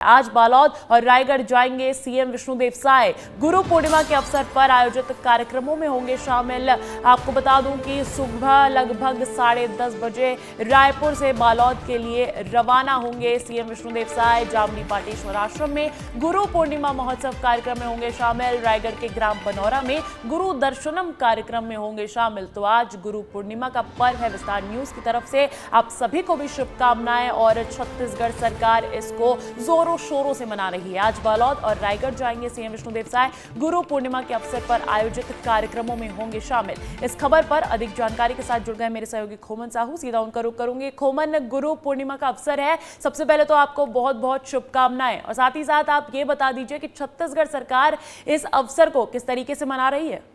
आज बालोद और रायगढ़ जाएंगे सीएम विष्णुदेव साय। गुरु पूर्णिमा के अवसर पर आयोजित कार्यक्रमों में होंगे शामिल। आपको बता दूं कि सुबह लगभग 10:30 बजे रायपुर से बालोद के लिए रवाना होंगे सीएम विष्णुदेव साय। जामनी पाटेश्वर आश्रम में गुरु पूर्णिमा महोत्सव कार्यक्रम में होंगे शामिल। रायगढ़ के ग्राम बनौरा में गुरु दर्शनम कार्यक्रम में होंगे शामिल। तो आज गुरु पूर्णिमा का पर्व है। विस्तार न्यूज की तरफ से आप सभी को भी शुभकामनाएं। और छत्तीसगढ़ सरकार इसको जोरों शोरों से मना रही है। आज बालोद और रायगढ़ जाएंगे सीएम विष्णुदेव साय। गुरु पूर्णिमा के अवसर पर आयोजित कार्यक्रमों में होंगे शामिल। इस खबर पर अधिक जानकारी के साथ जुड़ गए मेरे सहयोगी खोमन साहू। सीधा उनका रुख करूंगी। खोमन, गुरु पूर्णिमा का अवसर है, सबसे पहले तो आपको बहुत बहुत शुभकामनाएं और साथ ही साथ आप ये बता दीजिए कि छत्तीसगढ़ सरकार इस अवसर को किस तरीके से मना रही है।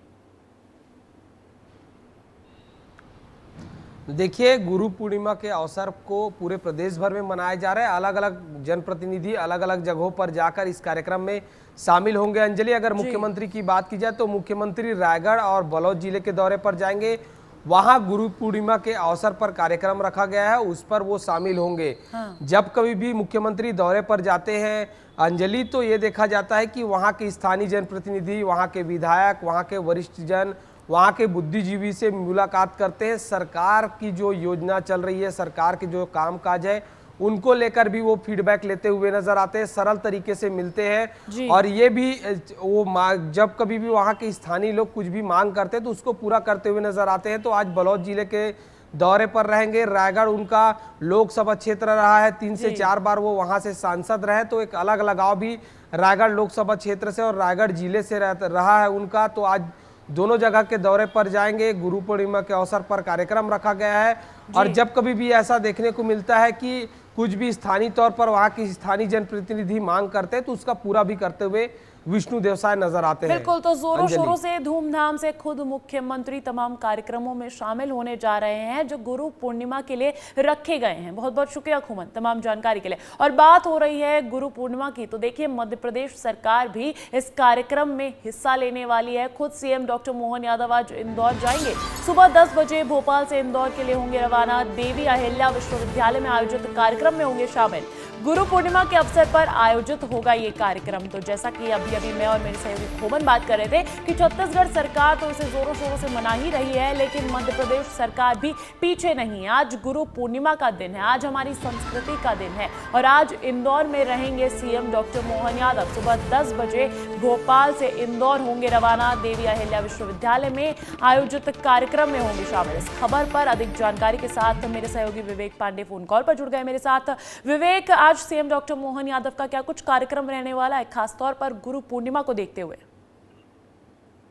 देखिए, गुरु पूर्णिमा के अवसर को पूरे प्रदेश भर में मनाया जा रहा है। अलग अलग जनप्रतिनिधि अलग अलग जगहों पर जाकर इस कार्यक्रम में शामिल होंगे। अंजलि, अगर मुख्यमंत्री की बात की जाए तो मुख्यमंत्री रायगढ़ और बालोद जिले के दौरे पर जाएंगे। वहां गुरु पूर्णिमा के अवसर पर कार्यक्रम रखा गया है, उस पर वो शामिल होंगे। जब कभी भी मुख्यमंत्री दौरे पर जाते हैं अंजलि, तो ये देखा जाता है कि वहाँ के स्थानीय जनप्रतिनिधि, वहाँ के विधायक, वहाँ के वरिष्ठ जन, वहाँ के बुद्धिजीवी से मुलाकात करते हैं। सरकार की जो योजना चल रही है, सरकार के जो कामकाज है, उनको लेकर भी वो फीडबैक लेते हुए नजर आते हैं, सरल तरीके से मिलते हैं। और ये भी वो जब कभी भी वहाँ के स्थानीय लोग कुछ भी मांग करते हैं तो उसको पूरा करते हुए नजर आते हैं। तो आज बालोद जिले के दौरे पर रहेंगे। रायगढ़ उनका लोकसभा क्षेत्र रहा है, 3 से 4 बार वो वहाँ से सांसद रहे, तो एक अलग लगाव भी रायगढ़ लोकसभा क्षेत्र से और रायगढ़ जिले से रहा है उनका। तो आज दोनों जगह के दौरे पर जाएंगे। गुरु पूर्णिमा के अवसर पर कार्यक्रम रखा गया है और जब कभी भी ऐसा देखने को मिलता है कि कुछ भी स्थानीय तौर पर वहाँ की स्थानीय जनप्रतिनिधि मांग करते हैं तो उसका पूरा भी करते हुए विष्णुदेव साय नजर आते हैं। बिल्कुल, तो जोरों शोरों से धूमधाम से खुद मुख्यमंत्री तमाम कार्यक्रमों में शामिल होने जा रहे हैं जो गुरु पूर्णिमा के लिए रखे गए हैं। बहुत बहुत शुक्रिया खोमन तमाम जानकारी के लिए। और बात हो रही है गुरु पूर्णिमा की, तो देखिए मध्य प्रदेश सरकार भी इस कार्यक्रम में हिस्सा लेने वाली है। खुद सीएम डॉक्टर मोहन यादव आज इंदौर जाएंगे। सुबह 10 बजे भोपाल से इंदौर के लिए होंगे रवाना। देवी अहिल्या विश्वविद्यालय में आयोजित कार्यक्रम में होंगे शामिल। गुरु पूर्णिमा के अवसर पर आयोजित होगा ये कार्यक्रम। तो जैसा कि अभी मैं और मेरे सहयोगी खोमन बात कर रहे थे कि छत्तीसगढ़ सरकार तो इसे जोरों शोरों से मना ही रही है, लेकिन मध्य प्रदेश सरकार भी पीछे नहीं है। आज गुरु पूर्णिमा का दिन है, आज हमारी संस्कृति का दिन है और आज इंदौर में रहेंगे सीएम डॉक्टर मोहन यादव। सुबह 10 बजे भोपाल से इंदौर होंगे रवाना। देवी अहिल्या विश्वविद्यालय में आयोजित कार्यक्रम में होंगे शामिल। इस खबर पर अधिक जानकारी के साथ मेरे सहयोगी विवेक पांडे फोन कॉल पर जुड़ गए मेरे साथ। विवेक, आज सीएम डॉक्टर मोहन यादव का क्या कुछ कार्यक्रम रहने वाला है, खासतौर पर गुरु पूर्णिमा को देखते हुए?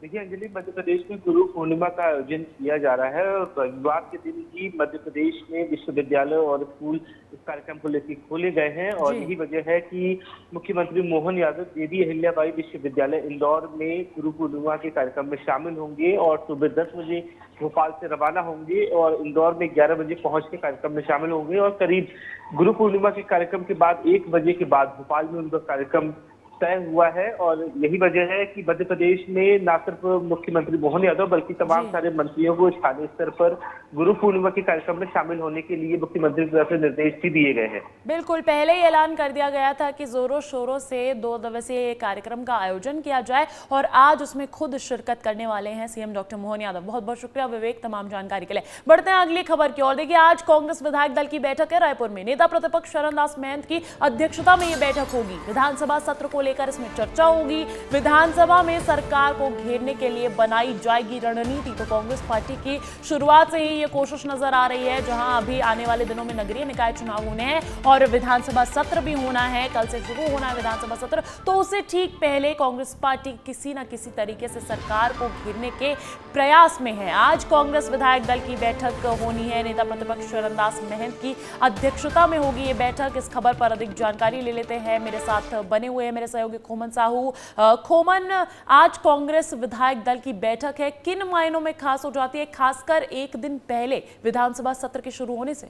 देखिए अंजलि, मध्य प्रदेश में गुरु पूर्णिमा का आयोजन किया जा रहा है और रविवार के दिन ही मध्य प्रदेश में विश्वविद्यालय और स्कूल इस कार्यक्रम को लेकर खोले गए हैं। और यही वजह है कि मुख्यमंत्री मोहन यादव देवी अहिल्याबाई विश्वविद्यालय इंदौर में गुरु पूर्णिमा के कार्यक्रम में शामिल होंगे और सुबह 10 बजे भोपाल से रवाना होंगे और इंदौर में 11 बजे पहुंच के कार्यक्रम में शामिल होंगे। और करीब गुरु पूर्णिमा के कार्यक्रम के बाद 1 बजे के बाद भोपाल में उनका कार्यक्रम तय हुआ है। और यही वजह है कि मध्य प्रदेश में न सिर्फ मुख्यमंत्री मोहन यादव बल्कि तमाम सारे मंत्रियों को स्थानीय स्तर पर गुरु पूर्णिमा के कार्यक्रम में शामिल होने के लिए मुख्यमंत्री की तरफ से निर्देश भी दिए गए हैं। बिल्कुल, पहले ही ऐलान कर दिया गया था कि जोरों शोरों से 2 दिवसीय कार्यक्रम का आयोजन किया जाए और आज उसमें खुद शिरकत करने वाले हैं सीएम डॉक्टर मोहन यादव। बहुत बहुत शुक्रिया विवेक तमाम जानकारी के लिए। बढ़ते हैं अगली खबर की ओर। देखिए, आज कांग्रेस विधायक दल की बैठक है रायपुर में। नेता प्रतिपक्ष शरणदास महंत की अध्यक्षता में ये बैठक होगी। विधानसभा सत्र को लेकर इसमें चर्चा होगी। विधानसभा में सरकार को घेरने के लिए बनाई जाएगी रणनीति। तो कांग्रेस पार्टी की शुरुआत से ही ये कोशिश नजर आ रही है, जहां अभी आने वाले दिनों में नगरीय निकाय चुनाव होने हैं और विधानसभा सत्र भी होना है। कल से शुरू होना है विधानसभा सत्र, तो उससे ठीक पहले कांग्रेस पार्टी किसी न किसी तरीके से सरकार को घेरने के प्रयास में है। आज कांग्रेस विधायक दल की बैठक होनी है। नेता प्रतिपक्ष शरणदास महंत की अध्यक्षता में होगी ये बैठक। इस खबर पर अधिक जानकारी ले लेते हैं। मेरे साथ बने हुए हैं मेरे सहयोगी खोमन साहू। खोमन, आज कांग्रेस विधायक दल की बैठक है, किन मायनों में खास हो जाती है, खासकर एक दिन पहले विधानसभा सत्र के शुरू होने से?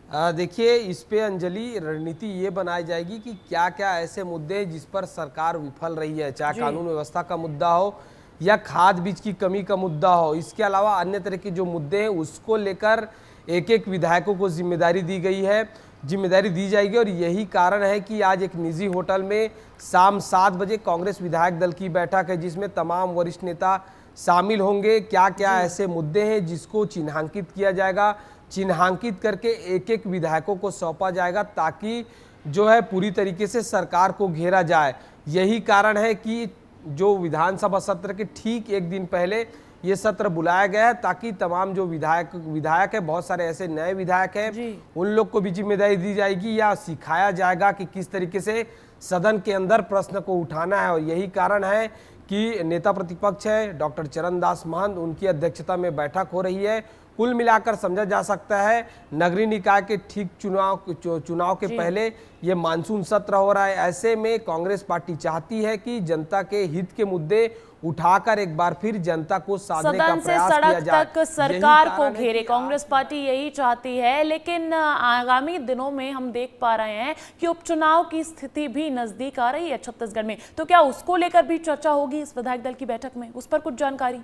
देखिए, इस पे अंजलि रणनीति ये बनाई जाएगी कि क्या क्या ऐसे मुद्दे जिस पर सरकार विफल रही है, चाहे कानून व्यवस्था का मुद्दा हो या खाद बीज की कमी का मुद्दा हो, इसके अलावा अन्य तरह के जो मुद्दे हैं उसको लेकर एक एक विधायकों को जिम्मेदारी दी गई है, जिम्मेदारी दी जाएगी। और यही कारण है कि आज एक निजी होटल में शाम 7 बजे कांग्रेस विधायक दल की बैठक है, जिसमें तमाम वरिष्ठ नेता शामिल होंगे। क्या क्या ऐसे मुद्दे हैं जिसको चिन्हांकित किया जाएगा, चिन्हांकित करके एक एक विधायकों को सौंपा जाएगा, ताकि जो है पूरी तरीके से सरकार को घेरा जाए। यही कारण है कि जो विधानसभा सत्र के ठीक एक दिन पहले ये सत्र बुलाया गया है, ताकि तमाम जो विधायक है, बहुत सारे ऐसे नए विधायक हैं, उन लोग को भी जिम्मेदारी दी जाएगी या सिखाया जाएगा कि किस तरीके से सदन के अंदर प्रश्न को उठाना है। और यही कारण है कि नेता प्रतिपक्ष है डॉक्टर चरणदास महंत, उनकी अध्यक्षता में बैठक हो रही है। कुल मिलाकर समझा जा सकता है नगरीय निकाय के ठीक चुनाव के पहले ये मानसून सत्र हो रहा है। ऐसे में कांग्रेस पार्टी चाहती है कि जनता के हित के मुद्दे उठाकर एक बार फिर जनता को साधने का प्रयास किया जाए, तक सरकार को घेरे। कांग्रेस पार्टी यही चाहती है, लेकिन आगामी दिनों में हम देख पा रहे हैं कि उपचुनाव की स्थिति भी नजदीक आ रही है छत्तीसगढ़ में। तो क्या उसको लेकर भी चर्चा होगी इस विधायक दल की बैठक में? उस पर कुछ जानकारी।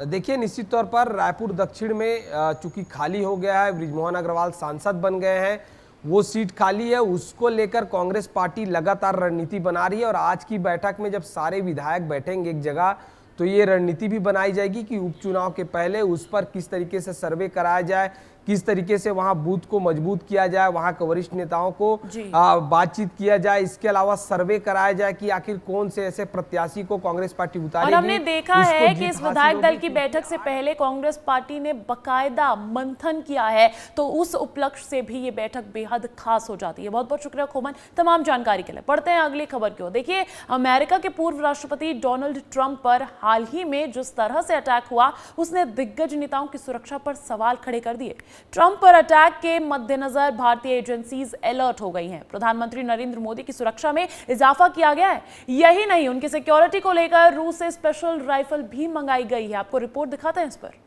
देखिए, निश्चित तौर पर रायपुर दक्षिण में चूंकि खाली हो गया है, बृजमोहन अग्रवाल सांसद बन गए हैं, वो सीट खाली है, उसको लेकर कांग्रेस पार्टी लगातार रणनीति बना रही है। और आज की बैठक में जब सारे विधायक बैठेंगे एक जगह, तो ये रणनीति भी बनाई जाएगी कि उपचुनाव के पहले उस पर किस तरीके से सर्वे कराया जाए, किस तरीके से वहां बूथ को मजबूत किया जाए, वहां के वरिष्ठ नेताओं को बातचीत किया जाए। इसके अलावा सर्वे कराया जाए कि आखिर कौन से ऐसे प्रत्याशी को कांग्रेस पार्टी उतारेगी। और हमने देखा है कि इस विधायक दल की बैठक से पहले कांग्रेस पार्टी ने बकायदा मंथन किया है, तो उस उपलक्ष्य से भी ये बैठक बेहद खास हो जाती है। बहुत बहुत शुक्रिया खोमन तमाम जानकारी के लिए। पढ़ते हैं अगली खबर की ओर। देखिए, अमेरिका के पूर्व राष्ट्रपति डोनाल्ड ट्रंप पर हाल ही में जिस तरह से अटैक हुआ, उसने दिग्गज नेताओं की सुरक्षा पर सवाल खड़े कर दिए। ट्रंप पर अटैक के मद्देनजर भारतीय एजेंसीज अलर्ट हो गई हैं। प्रधानमंत्री नरेंद्र मोदी की सुरक्षा में इजाफा किया गया है। यही नहीं, उनकी सिक्योरिटी को लेकर रूस से स्पेशल राइफल भी मंगाई गई है। आपको रिपोर्ट दिखाते हैं इस पर।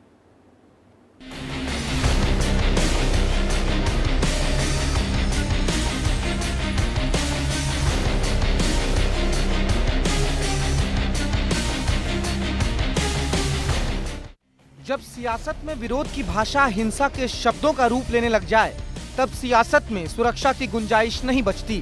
जब सियासत में विरोध की भाषा हिंसा के शब्दों का रूप लेने लग जाए, तब सियासत में सुरक्षा की गुंजाइश नहीं बचती।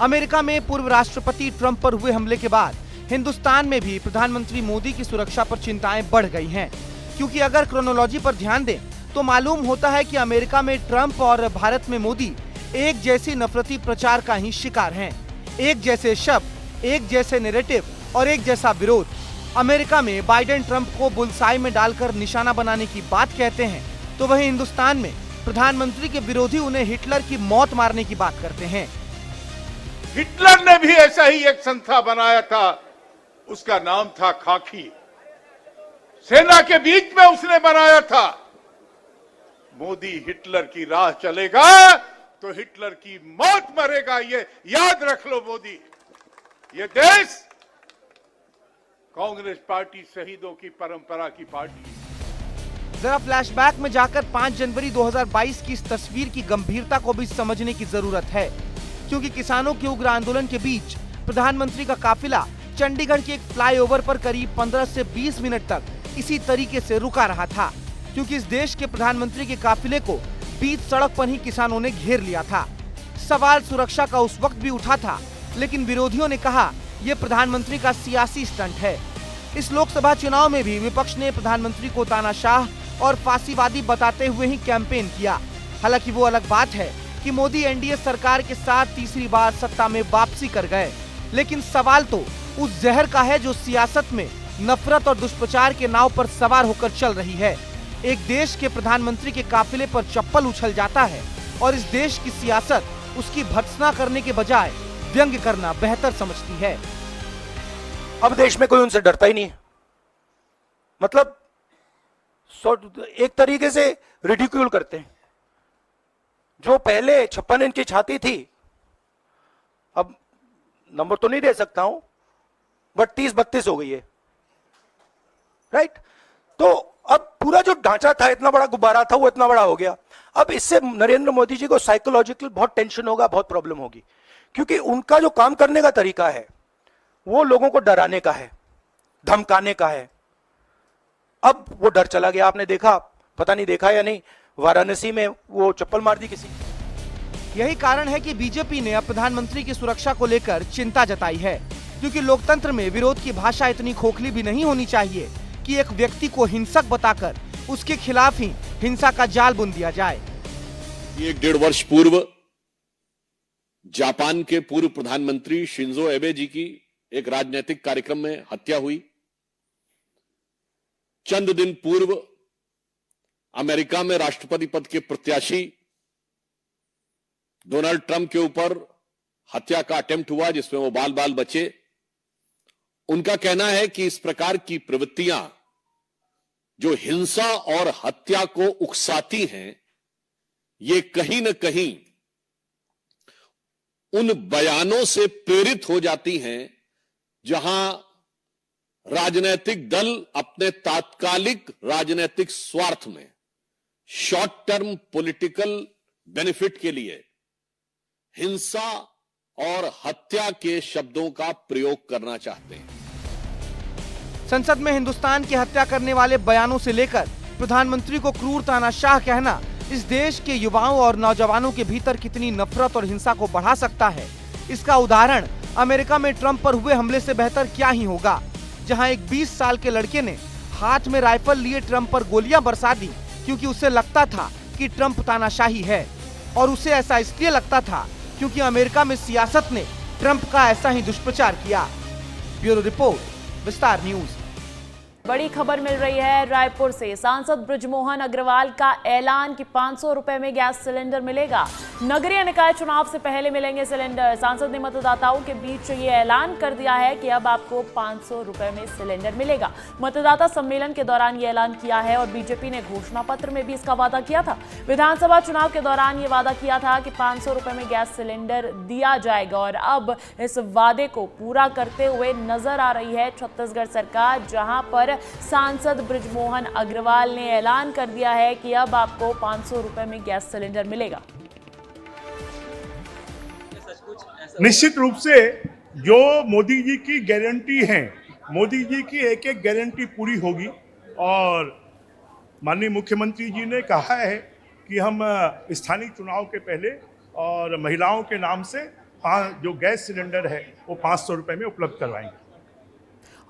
अमेरिका में पूर्व राष्ट्रपति ट्रंप पर हुए हमले के बाद हिंदुस्तान में भी प्रधानमंत्री मोदी की सुरक्षा पर चिंताएं बढ़ गई हैं, क्योंकि अगर क्रोनोलॉजी पर ध्यान दें तो मालूम होता है कि अमेरिका में ट्रंप और भारत में मोदी एक जैसी नफरती प्रचार का ही शिकार हैं। एक जैसे शब्द, एक जैसे नैरेटिव और एक जैसा विरोध। अमेरिका में बाइडेन ट्रंप को बुलसाई में डालकर निशाना बनाने की बात कहते हैं, तो वहीं हिंदुस्तान में प्रधानमंत्री के विरोधी उन्हें हिटलर की मौत मारने की बात करते हैं। हिटलर ने भी ऐसा ही एक संस्था बनाया था, उसका नाम था खाकी। सेना के बीच में उसने बनाया था। मोदी हिटलर की राह चलेगा तो हिटलर की मौत मरेगा, ये याद रख लो मोदी। ये देश कांग्रेस पार्टी शहीदों की परंपरा की पार्टी। जरा फ्लैशबैक में जाकर 5 जनवरी 2022 की इस तस्वीर की गंभीरता को भी समझने की जरूरत है, क्योंकि किसानों के उग्र आंदोलन के बीच प्रधानमंत्री का काफिला चंडीगढ़ के एक फ्लाईओवर पर करीब 15 से 20 मिनट तक इसी तरीके से रुका रहा था, क्योंकि इस देश के प्रधानमंत्री के काफिले को बीच सड़क पर ही किसानों ने घेर लिया था। सवाल सुरक्षा का उस वक्त भी उठा था, लेकिन विरोधियों ने कहा ये प्रधानमंत्री का सियासी स्टंट है। इस लोकसभा चुनाव में भी विपक्ष ने प्रधानमंत्री को तानाशाह और फांसीवादी बताते हुए ही कैंपेन किया। हालांकि वो अलग बात है कि मोदी एनडीए सरकार के साथ तीसरी बार सत्ता में वापसी कर गए, लेकिन सवाल तो उस जहर का है जो सियासत में नफरत और दुष्प्रचार के नाव पर सवार होकर चल रही है। एक देश के प्रधानमंत्री के काफिले पर चप्पल उछल जाता है और इस देश की सियासत उसकी भर्त्सना करने के बजाय व्यंग्य करना बेहतर समझती है। अब देश में कोई उनसे डरता ही नहीं है। मतलब एक तरीके से रिडिक्यूल करते हैं। जो पहले 56 इंच की छाती थी, अब नंबर तो नहीं दे सकता हूं, बट 30-32 हो गई है, राइट। तो अब पूरा जो ढांचा था, इतना बड़ा गुब्बारा था, वो इतना बड़ा हो गया। अब इससे नरेंद्र मोदी जी को साइकोलॉजिकल बहुत टेंशन होगा, बहुत प्रॉब्लम होगी, क्योंकि उनका जो काम करने का तरीका है वो लोगों को डराने का है, धमकाने का है। अब वो डर चला गया। आपने देखा, पता नहीं देखा या नहीं, वाराणसी में वो चप्पल मार दी किसी। यही कारण है कि बीजेपी ने अब प्रधानमंत्री की सुरक्षा को लेकर चिंता जताई है, क्योंकि लोकतंत्र में विरोध की भाषा इतनी खोखली भी नहीं होनी चाहिए कि एक व्यक्ति को हिंसक बताकर उसके खिलाफ ही हिंसा का जाल बुन दिया जाए। 1.5 वर्ष पूर्व जापान के पूर्व प्रधानमंत्री शिंजो एबे जी की एक राजनीतिक कार्यक्रम में हत्या हुई। चंद दिन पूर्व अमेरिका में राष्ट्रपति पद के प्रत्याशी डोनाल्ड ट्रंप के ऊपर हत्या का अटेम्प्ट हुआ, जिसमें वो बाल बाल बचे। उनका कहना है कि इस प्रकार की प्रवृत्तियां जो हिंसा और हत्या को उकसाती हैं, ये कहीं न कहीं उन बयानों से प्रेरित हो जाती हैं जहां राजनीतिक दल अपने तात्कालिक राजनीतिक स्वार्थ में, शॉर्ट टर्म पॉलिटिकल बेनिफिट के लिए हिंसा और हत्या के शब्दों का प्रयोग करना चाहते हैं। संसद में हिंदुस्तान की हत्या करने वाले बयानों से लेकर प्रधानमंत्री को क्रूर तानाशाह कहना इस देश के युवाओं और नौजवानों के भीतर कितनी नफरत और हिंसा को बढ़ा सकता है, इसका उदाहरण अमेरिका में ट्रंप पर हुए हमले से बेहतर क्या ही होगा, जहां एक 20 साल के लड़के ने हाथ में राइफल लिए ट्रंप पर गोलियां बरसा दी, क्योंकि उसे लगता था कि ट्रंप तानाशाही है, और उसे ऐसा इसलिए लगता था क्योंकि अमेरिका में सियासत ने ट्रंप का ऐसा ही दुष्प्रचार किया। ब्यूरो रिपोर्ट, विस्तार न्यूज। बड़ी खबर मिल रही है रायपुर से। सांसद बृजमोहन अग्रवाल का ऐलान कि 500 रुपए में गैस सिलेंडर मिलेगा। नगरीय निकाय चुनाव से पहले मिलेंगे सिलेंडर। सांसद ने मतदाताओं के बीच ये ऐलान कर दिया है कि अब आपको 500 रुपए में सिलेंडर मिलेगा। मतदाता सम्मेलन के दौरान ये ऐलान किया है और बीजेपी ने घोषणा पत्र में भी इसका वादा किया था। विधानसभा चुनाव के दौरान ये वादा किया था कि 500 रुपए में गैस सिलेंडर दिया जाएगा, और अब इस वादे को पूरा करते हुए नजर आ रही है छत्तीसगढ़ सरकार, जहां पर सांसद बृजमोहन अग्रवाल ने ऐलान कर दिया है कि अब आपको 500 रुपए में गैस सिलेंडर मिलेगा। निश्चित रूप से जो मोदी जी की गारंटी है, मोदी जी की एक एक गारंटी पूरी होगी, और माननीय मुख्यमंत्री जी ने कहा है कि हम स्थानीय चुनाव के पहले और महिलाओं के नाम से जो गैस सिलेंडर है वो 500 रुपए में उपलब्ध करवाएंगे।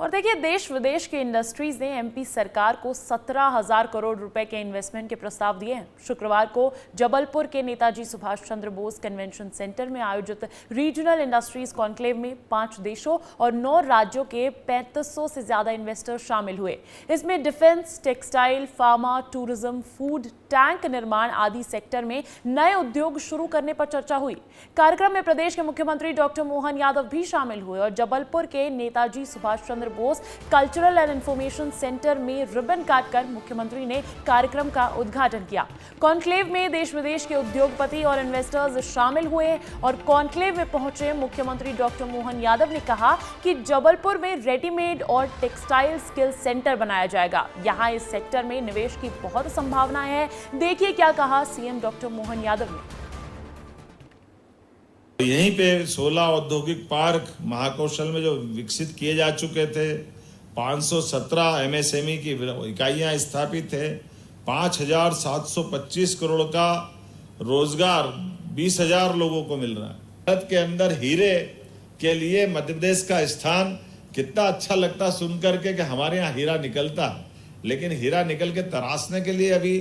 और देखिए, देश विदेश के इंडस्ट्रीज ने एमपी सरकार को 17,000 करोड़ रुपए के इन्वेस्टमेंट के प्रस्ताव दिए हैं। शुक्रवार को जबलपुर के नेताजी सुभाष चंद्र बोस कन्वेंशन सेंटर में आयोजित रीजनल इंडस्ट्रीज कॉन्क्लेव में 5 देशों और 9 राज्यों के 3500 से ज्यादा इन्वेस्टर शामिल हुए। इसमें defence, textile, pharma, tourism, food, tank निर्माण आदि सेक्टर में नए उद्योग शुरू करने पर चर्चा हुई। कार्यक्रम में प्रदेश के मुख्यमंत्री डॉक्टर मोहन यादव भी शामिल हुए और जबलपुर के Netaji Subhash Chandra Bose cultural and information centre में रिबन काटकर मुख्यमंत्री ने कार्यक्रम का उद्घाटन किया। कॉन्क्लेव में देश विदेश के उद्योगपति और इन्वेस्टर्स शामिल हुए और कॉन्क्लेव में पहुंचे मुख्यमंत्री डॉक्टर मोहन यादव ने कहा कि जबलपुर में रेडीमेड और टेक्सटाइल स्किल सेंटर बनाया जाएगा। यहां इस सेक्टर में निवेश की बहुत संभावनाएं हैं। देखिए क्या कहा सीएम डॉक्टर मोहन यादव ने। यहीं पे 16 औद्योगिक पार्क महाकौशल में जो विकसित किए जा चुके थे, 517 एमएसएमई की इकाइयां स्थापित है, 5,725 करोड़ का रोजगार 20,000 लोगों को मिल रहा है। भारत के अंदर हीरे के लिए मध्य प्रदेश का स्थान कितना अच्छा लगता सुन करके कि हमारे यहाँ हीरा निकलता, लेकिन हीरा निकल के तराशने के लिए अभी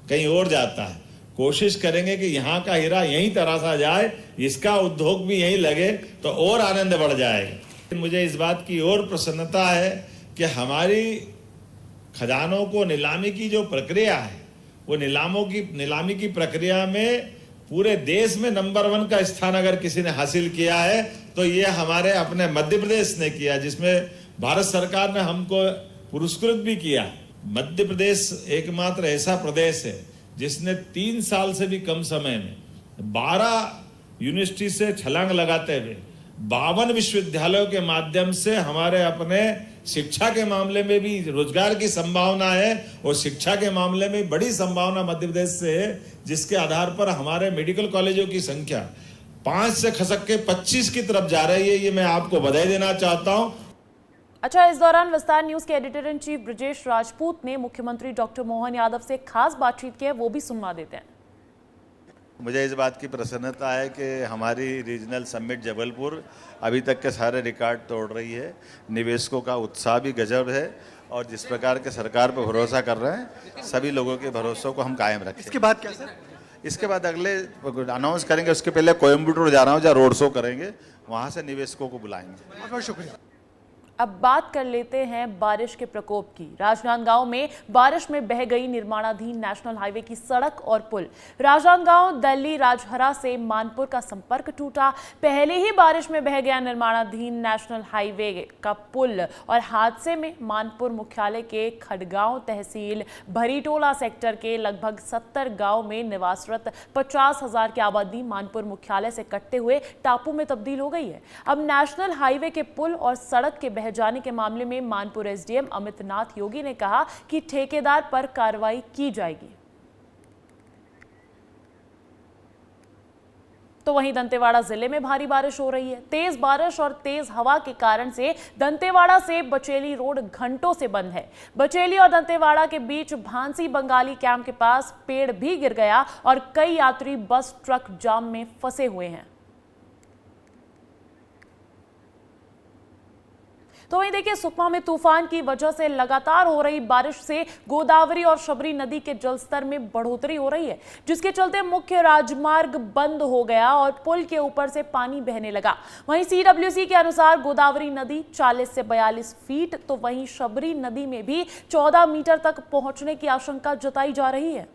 कहीं और जाता है। कोशिश करेंगे कि यहाँ का हीरा यहीं तराशा जाए, इसका उद्योग भी यहीं लगे तो और आनंद बढ़ जाएगा। मुझे इस बात की और प्रसन्नता है कि हमारी खजानों को नीलामी की जो प्रक्रिया है, वो नीलामी की प्रक्रिया में पूरे देश में नंबर 1 का स्थान अगर किसी ने हासिल किया है तो ये हमारे अपने मध्य प्रदेश ने किया, जिसमें भारत सरकार ने हमको पुरस्कृत भी किया। मध्य प्रदेश एकमात्र ऐसा प्रदेश है जिसने 3 साल से भी कम समय में 12 यूनिवर्सिटी से छलांग लगाते हुए 52 विश्वविद्यालयों के माध्यम से हमारे अपने शिक्षा के मामले में भी रोजगार की संभावना है और शिक्षा के मामले में बड़ी संभावना मध्य प्रदेश से है, जिसके आधार पर हमारे मेडिकल कॉलेजों की संख्या 5 से खसक के 25 की तरफ जा रही है। ये मैं आपको बधाई देना चाहता हूं। अच्छा, इस दौरान विस्तार न्यूज के editor in chief Brajesh Rajput ने मुख्यमंत्री डॉक्टर मोहन यादव से खास बातचीत की है, वो भी सुनवा देते हैं। मुझे इस बात की प्रसन्नता है कि हमारी रीजनल समिट जबलपुर अभी तक के सारे रिकॉर्ड तोड़ रही है। निवेशकों का उत्साह भी गजब है और जिस प्रकार के सरकार पर भरोसा कर रहे हैं, सभी लोगों के भरोसों को हम कायम रखें। इसके बाद क्या सर? इसके बाद अगले अनाउंस करेंगे, उसके पहले कोयम्बटूर जा रहा हूँ, जहाँ रोड शो करेंगे, वहाँ से निवेशकों को बुलाएंगे। बहुत बहुत शुक्रिया। अब बात कर लेते हैं बारिश के प्रकोप की। राजनांदगांव में बारिश में बह गई निर्माणाधीन नेशनल हाईवे की सड़क और पुल। राजनांदगांव दिल्ली राजहरा से मानपुर का संपर्क टूटा। पहले ही बारिश में बह गया निर्माणाधीन नेशनल हाईवे का पुल और हादसे में मानपुर मुख्यालय के खड़गांव तहसील भरीटोला सेक्टर के लगभग 70 गांव में निवासरत 50,000 की आबादी मानपुर मुख्यालय से कटते हुए टापू में तब्दील हो गई है। अब नेशनल हाईवे के पुल और सड़क के बह जाने के मामले में मानपुर एसडीएम अमितनाथ योगी ने कहा कि ठेकेदार पर कार्रवाई की जाएगी। तो वहीं दंतेवाड़ा जिले में भारी बारिश हो रही है। तेज बारिश और तेज हवा के कारण से दंतेवाड़ा से बचेली रोड घंटों से बंद है। बचेली और दंतेवाड़ा के बीच भांसी बंगाली कैंप के पास पेड़ भी गिर गया और कई यात्री बस ट्रक जाम में फंसे हुए हैं। तो वहीं देखिए, सुकमा में तूफान की वजह से लगातार हो रही बारिश से गोदावरी और शबरी नदी के जलस्तर में बढ़ोतरी हो रही है, जिसके चलते मुख्य राजमार्ग बंद हो गया और पुल के ऊपर से पानी बहने लगा। वहीं सीडब्ल्यूसी के अनुसार गोदावरी नदी 40 से 42 फीट, तो वहीं शबरी नदी में भी 14 मीटर तक पहुंचने की आशंका जताई जा रही है।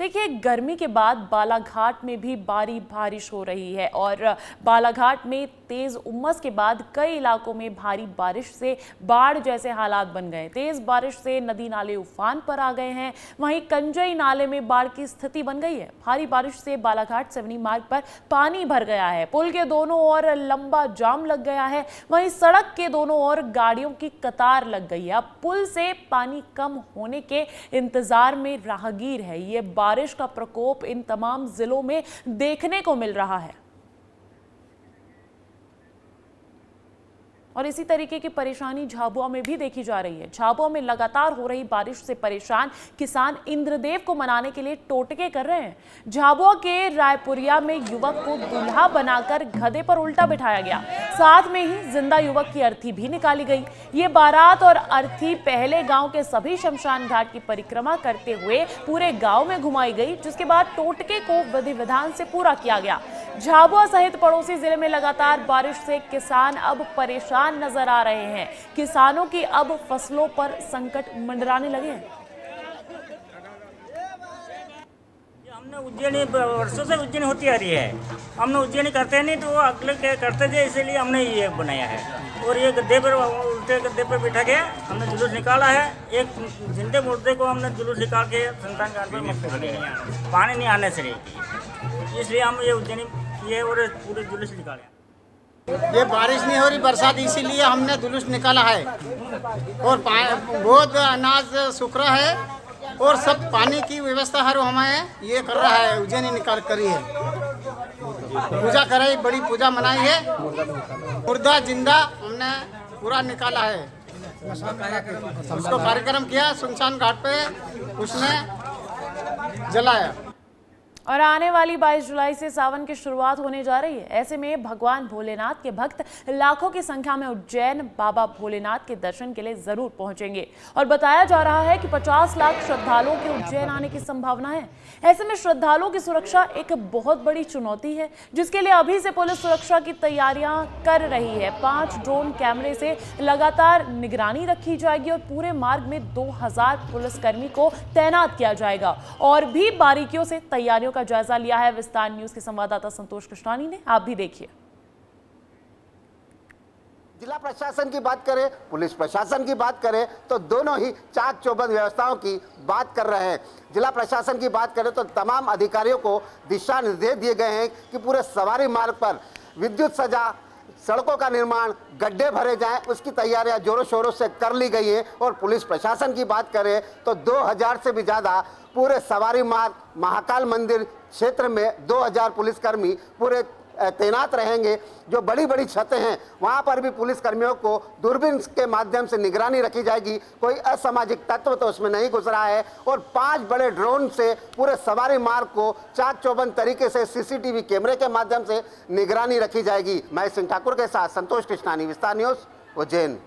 देखिए, गर्मी के बाद बालाघाट में भी भारी बारिश हो रही है और बालाघाट में तेज उमस के बाद कई इलाकों में भारी बारिश से बाढ़ जैसे हालात बन गए। तेज बारिश से नदी नाले उफान पर आ गए हैं। वहीं कंजई नाले में बाढ़ की स्थिति बन गई है। भारी बारिश से बालाघाट सिवनी मार्ग पर पानी भर गया है। पुल के दोनों ओर लंबा जाम लग गया है। वहीं सड़क के दोनों ओर गाड़ियों की कतार लग गई है। अब पुल से पानी कम होने के इंतजार में राहगीर है। ये बारिश का प्रकोप इन तमाम जिलों में देखने को मिल रहा है और इसी तरीके की परेशानी झाबुआ में भी देखी जा रही है। झाबुआ में लगातार हो रही बारिश से परेशान किसान इंद्रदेव को मनाने के लिए टोटके कर रहे हैं। झाबुआ के रायपुरिया में युवक को दूल्हा बनाकर गधे पर उल्टा बिठाया गया। साथ में ही जिंदा युवक की अर्थी भी निकाली गई। ये बारात और अर्थी पहले गांव के सभी शमशान घाट की परिक्रमा करते हुए पूरे गांव में घुमाई गई, जिसके बाद टोटके को विधि विधान से पूरा किया गया। झाबुआ सहित पड़ोसी जिले में लगातार बारिश से किसान अब परेशान नजर आ रहे हैं। किसानों की अब फसलों पर संकट मंडराने लगे हैं। हमने उज्जैनी वर्षों से उज्जैनी होती आ रही है। हमने उज्जैनी करते नहीं तो वो अगले करते थे, इसीलिए हमने ये बनाया है। और ये गद्दे पर, उल्टे गद्दे पर बिठा के हमने जुलूस निकाला है। एक जिंदे मुर्दे को हमने जुलूस निकाल के संतान घाट पर पानी नहीं आने से, इसलिए हम ये उज्जैनी किए और पूरे जुलूस निकाले। ये बारिश नहीं हो रही, बरसात, इसीलिए हमने जुलूस निकाला है। और बहुत अनाज सूख रहा है और सब पानी की व्यवस्था हर हमें ये कर रहा है। उज्जैनी निकाल करी है, पूजा कराई, बड़ी पूजा मनाई है। मुर्दा जिंदा हमने पूरा निकाला है। उसको कार्यक्रम किया, सुनसान घाट पे उसने जलाया। और आने वाली 22 जुलाई से सावन की शुरुआत होने जा रही है। ऐसे में भगवान भोलेनाथ के भक्त लाखों की संख्या में उज्जैन बाबा भोलेनाथ के दर्शन के लिए जरूर पहुंचेंगे और बताया जा रहा है कि 50 लाख श्रद्धालुओं के उज्जैन आने की संभावना है। ऐसे में श्रद्धालुओं की सुरक्षा एक बहुत बड़ी चुनौती है, जिसके लिए अभी से पुलिस सुरक्षा की तैयारियां कर रही है। 5 ड्रोन कैमरे से लगातार निगरानी रखी जाएगी और पूरे मार्ग में 2000 पुलिसकर्मी को तैनात किया जाएगा। और भी बारीकियों से तैयारियों का जायजा लिया है विस्तार न्यूज के संवाददाता संतोष कृष्णानी ने। आप भी देखिए। जिला प्रशासन की बात करें, पुलिस प्रशासन की बात करें तो दोनों ही चाक चौबंद व्यवस्थाओं की बात कर रहे हैं। जिला प्रशासन की बात करें तो तमाम अधिकारियों को दिशा निर्देश दिए गए हैं कि पूरे सवारी मार्ग पर विद्युत सजा, सड़कों का निर्माण, गड्ढे भरे जाएं, उसकी तैयारियां जोरों शोरों से कर ली गई है। और पुलिस प्रशासन की बात करें तो 2000 से भी ज़्यादा पूरे सवारी मार्ग, महाकाल मंदिर क्षेत्र में 2000 पुलिसकर्मी पूरे तैनात रहेंगे। जो बड़ी बड़ी छतें हैं वहां पर भी पुलिस कर्मियों को दूरबीन के माध्यम से निगरानी रखी जाएगी, कोई असामाजिक तत्व तो उसमें नहीं घुस रहा है। और 5 बड़े ड्रोन से पूरे सवारी मार्ग को चाक चौबंद तरीके से सीसीटीवी कैमरे के माध्यम से निगरानी रखी जाएगी। महेश सिंह ठाकुर के साथ संतोष कृष्णानी, विस्तार न्यूज, उज्जैन।